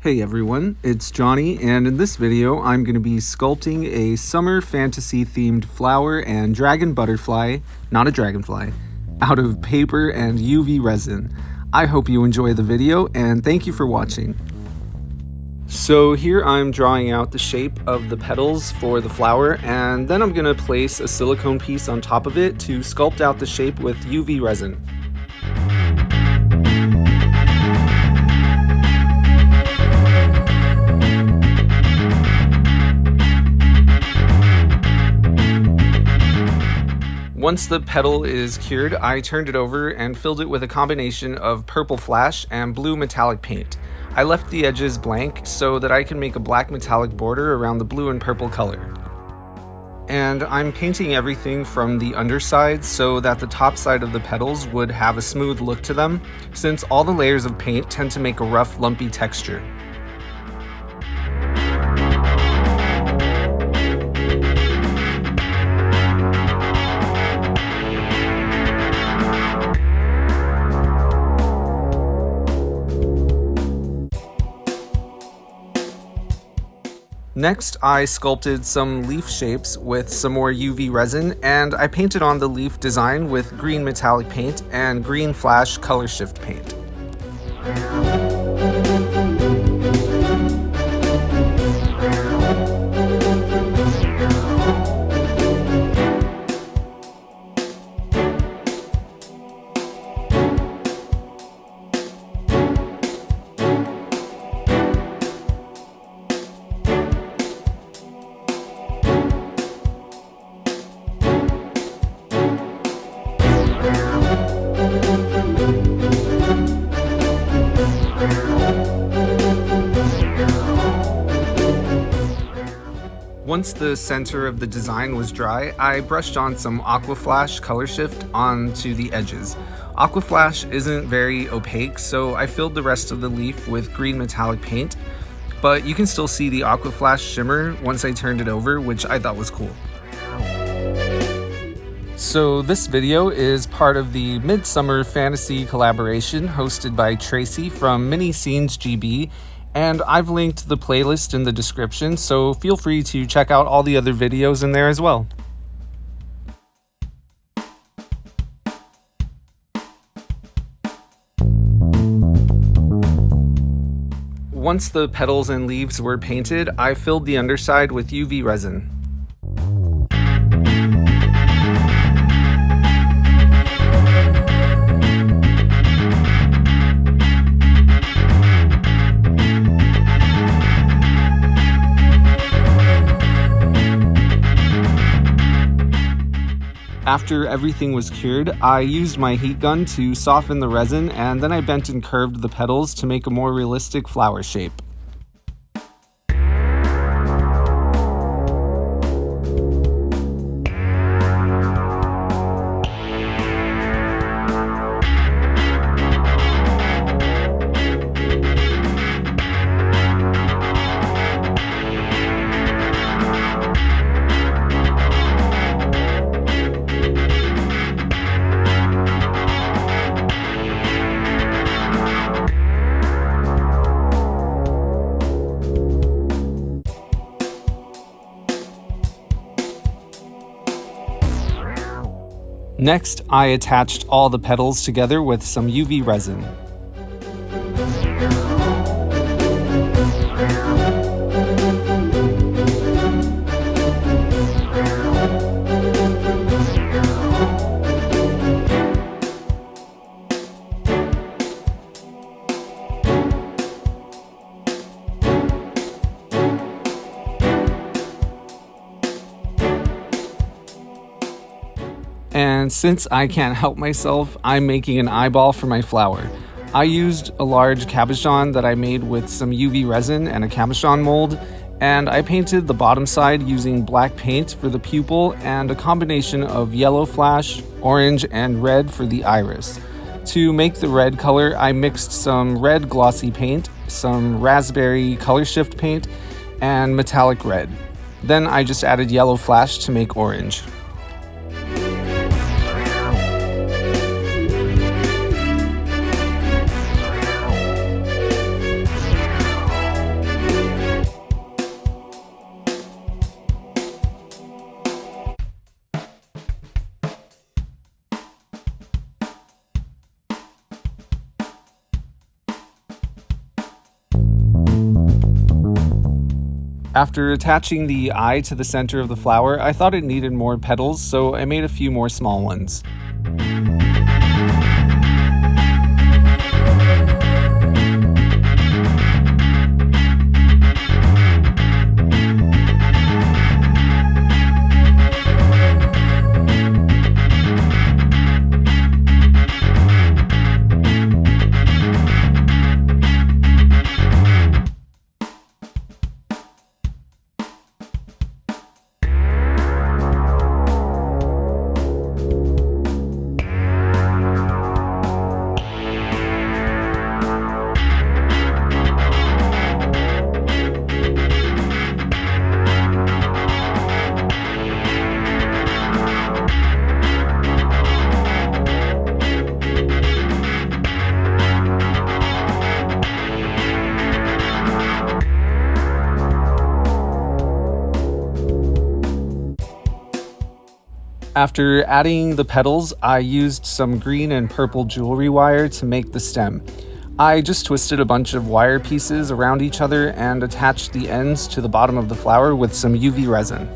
Hey everyone, it's Johnny, and in this video I'm going to be sculpting a summer fantasy themed flower and dragon butterfly, not a dragonfly, out of paper and UV resin. I hope you enjoy the video and thank you for watching. So here I'm drawing out the shape of the petals for the flower, and then I'm going to place a silicone piece on top of it to sculpt out the shape with UV resin. Once the petal is cured, I turned it over and filled it with a combination of purple flash and blue metallic paint. I left the edges blank so that I can make a black metallic border around the blue and purple color. And I'm painting everything from the underside so that the top side of the petals would have a smooth look to them, since all the layers of paint tend to make a rough, lumpy texture. Next, I sculpted some leaf shapes with some more UV resin, and I painted on the leaf design with green metallic paint and green flash color shift paint. Once the center of the design was dry, I brushed on some Aquaflash color shift onto the edges. Aquaflash isn't very opaque, so I filled the rest of the leaf with green metallic paint, but you can still see the Aquaflash shimmer once I turned it over, which I thought was cool. So this video is part of the Midsummer Fantasy Collaboration hosted by Tracey from Mini Scenes GB, and I've linked the playlist in the description, so feel free to check out all the other videos in there as well. Once the petals and leaves were painted, I filled the underside with UV resin. After everything was cured, I used my heat gun to soften the resin, and then I bent and curved the petals to make a more realistic flower shape. Next, I attached all the petals together with some UV resin. And since I can't help myself, I'm making an eyeball for my flower. I used a large cabochon that I made with some UV resin and a Cabochon mold, and I painted the bottom side using black paint for the pupil and a combination of yellow flash, orange, and red for the iris. To make the red color, I mixed some red glossy paint, some raspberry color shift paint, and metallic red. Then I just added yellow flash to make orange. After attaching the eye to the center of the flower, I thought it needed more petals, so I made a few more small ones. After adding the petals, I used some green and purple jewelry wire to make the stem. I just twisted a bunch of wire pieces around each other and attached the ends to the bottom of the flower with some UV resin.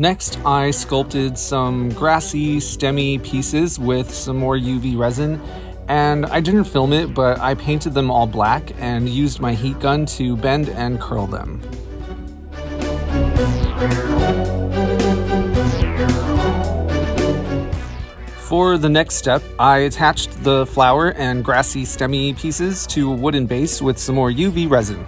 Next, I sculpted some Grassy Stemi pieces with some more UV resin, and I didn't film it, but I painted them all black and used my heat gun to bend and curl them. For the next step, I attached the flower and Grassy Stemi pieces to a wooden base with some more UV resin.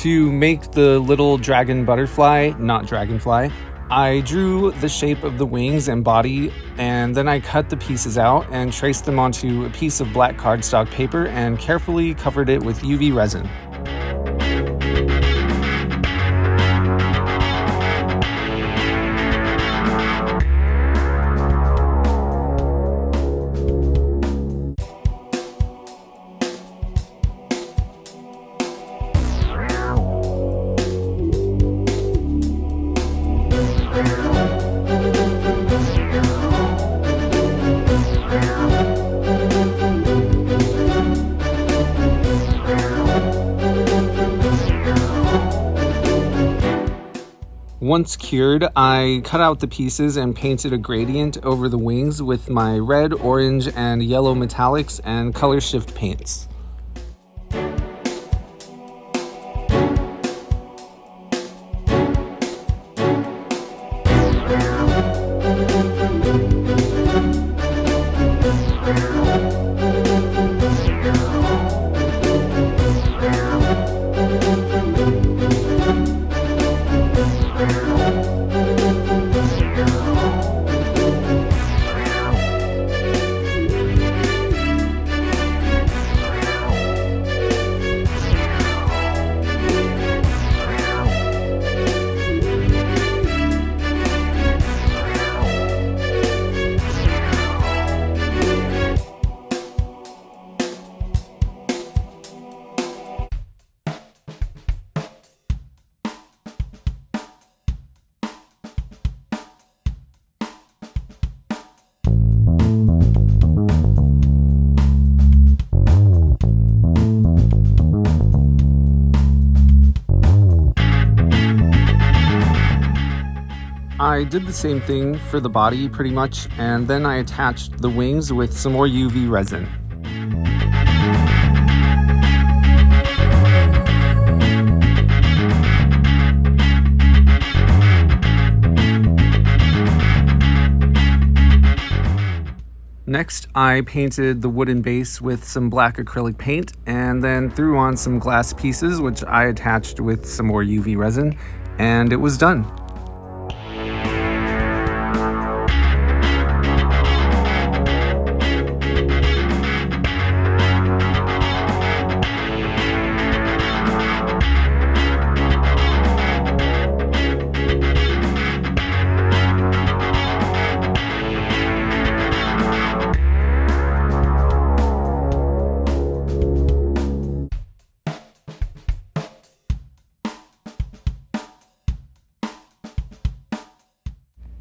To make the little dragon butterfly, not dragonfly, I drew the shape of the wings and body, and then I cut the pieces out and traced them onto a piece of black cardstock paper and carefully covered it with UV resin. Once cured, I cut out the pieces and painted a gradient over the wings with my red, orange, and yellow metallics and color shift paints. I did the same thing for the body pretty much, and then I attached the wings with some more UV resin. Next, I painted the wooden base with some black acrylic paint and then threw on some glass pieces which I attached with some more UV resin, and it was done.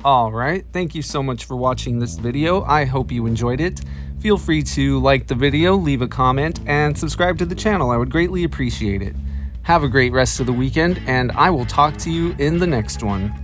Alright, thank you so much for watching this video. I hope you enjoyed it. Feel free to like the video, leave a comment, and subscribe to the channel. I would greatly appreciate it. Have a great rest of the weekend, and I will talk to you in the next one.